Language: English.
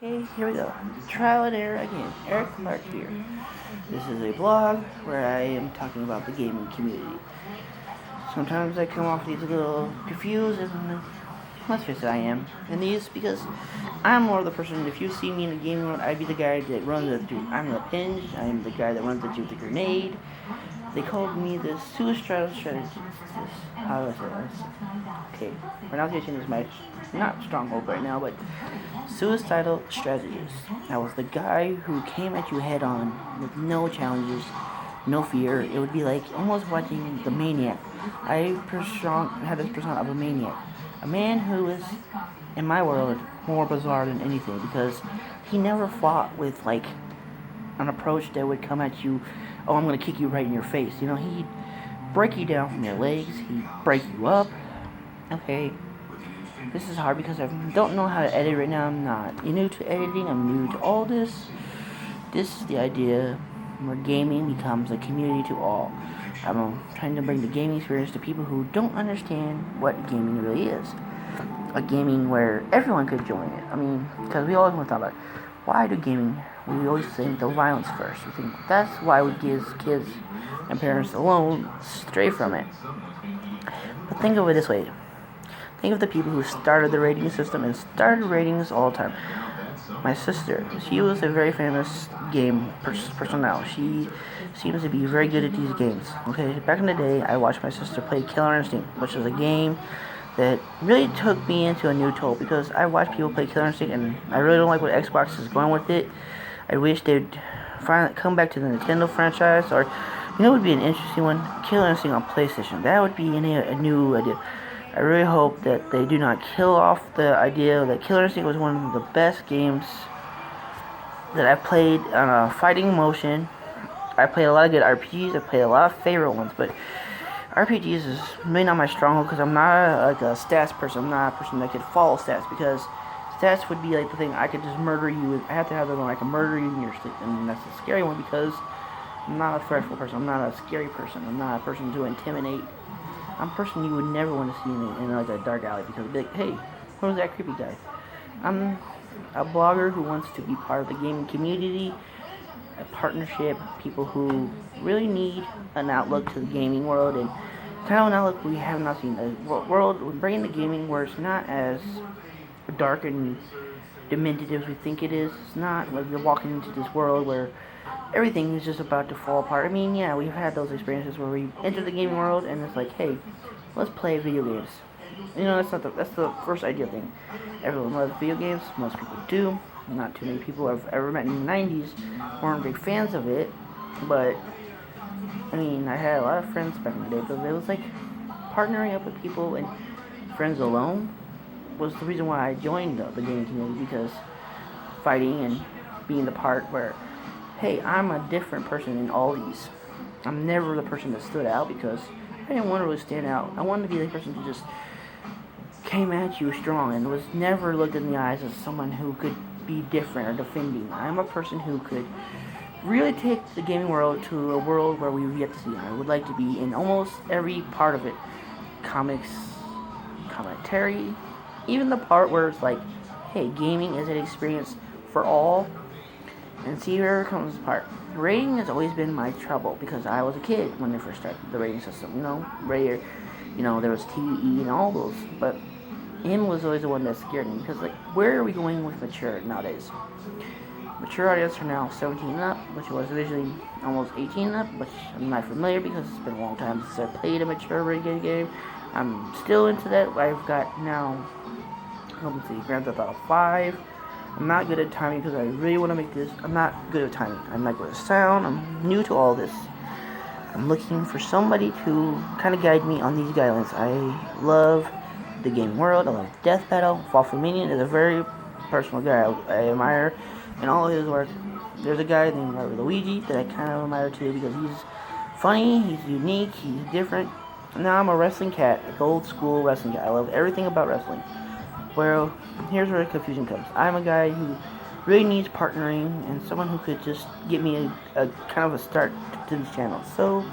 Okay, here we go. Trial and error again. Eric Clark here. This is a blog where I am talking about the gaming community. Sometimes I come off these a little confused, and let's face it, I am. And these because I'm more of the person. If you see me in a gaming world, I'd be the guy that runs it through. I'm the pinch. I'm the guy that runs it through the grenade. They called me the suicidal strategist. How do I say this? Okay, pronunciation is my not stronghold right now, but suicidal strategist. I was the guy who came at you head on with no challenges, no fear. It would be like almost watching the maniac. I had this persona of a maniac, a man who is, in my world, more bizarre than anything because he never fought with like an approach that would come at you. Oh, I'm gonna kick you right in your face. You know, he'd break you down from your legs. He'd break you up. Okay, this is hard because I don't know how to edit right now. I'm not new to editing. I'm new to all this. This is the idea where gaming becomes a community to all. I'm trying to bring the gaming experience to people who don't understand what gaming really is. A gaming where everyone could join it. I mean, because we always want to talk about why do gaming. We always think the violence first. We think that's why we give kids and parents alone stray from it. But think of it this way. Think of the people who started the rating system and started ratings all the time. My sister, she was a very famous game person now. She seems to be very good at these games. Okay, back in the day, I watched my sister play Killer Instinct, which was a game that really took me into a new toll because I watched people play Killer Instinct and I really don't like what Xbox is going with it. I wish they'd finally come back to the Nintendo franchise, or it would be an interesting one, Killer Instinct on PlayStation. That would be a new idea. I really hope that they do not kill off the idea that Killer Instinct was one of the best games that I've played on a fighting motion. I played a lot of good RPGs. I played a lot of favorite ones, but RPGs is really not my stronghold because I'm not like a stats person. I'm not a person that could follow stats because stats would be like the thing I could just murder you. I have to have the one I can murder you in your sleep, and that's a scary one because I'm not a threatful person. I'm not a scary person. I'm not a person to intimidate. I'm a person you would never want to see in like a dark alley because it'd be like, hey, who's that creepy guy? I'm a blogger who wants to be part of the gaming community, a partnership, people who really need an outlook to the gaming world and kind of an outlook we have not seen. A world bringing the gaming where it's not as dark and demented as we think it is. It's not like you're walking into this world where everything is just about to fall apart. I mean, yeah, we've had those experiences where we enter the gaming world and it's like, hey, let's play video games. That's the first ideal thing. Everyone loves video games. Most people do. Not too many people I've ever met in the 90s weren't big fans of it. But, I mean, I had a lot of friends back in the day, but it was like partnering up with people and friends alone was the reason why I joined the gaming community, because fighting and being the part where, hey, I'm a different person in all these. I'm never the person that stood out because I didn't want to really stand out. I wanted to be the person who just came at you strong and was never looked in the eyes as someone who could be different or defending. I'm a person who could really take the gaming world to a world where we've yet to see. I would like to be in almost every part of it. Comics, commentary, even the part where it's like, hey, gaming is an experience for all. And see where it comes apart. Rating has always been my trouble because I was a kid when they first started the rating system. There was TE and all those, but him was always the one that scared me because, like, where are we going with mature nowadays? Mature audience are now 17 and up, which was originally almost 18 and up, which I'm not familiar because it's been a long time since I played a mature rated game. I'm still into that. I've got now, Grand Theft Auto 5. I'm not good at timing because I really want to make this. I'm not good at timing. I'm not good at sound. I'm new to all this. I'm looking for somebody to kind of guide me on these guidelines. I love the gaming world. I love Death Battle. Fallfamanian is a very personal guy I admire in all his work. There's a guy named Luigi that I kind of admire too because he's funny, he's unique, he's different. Now I'm a wrestling cat, like old school wrestling cat. I love everything about wrestling. Well, here's where the confusion comes. I'm a guy who really needs partnering and someone who could just give me a kind of a start to this channel. So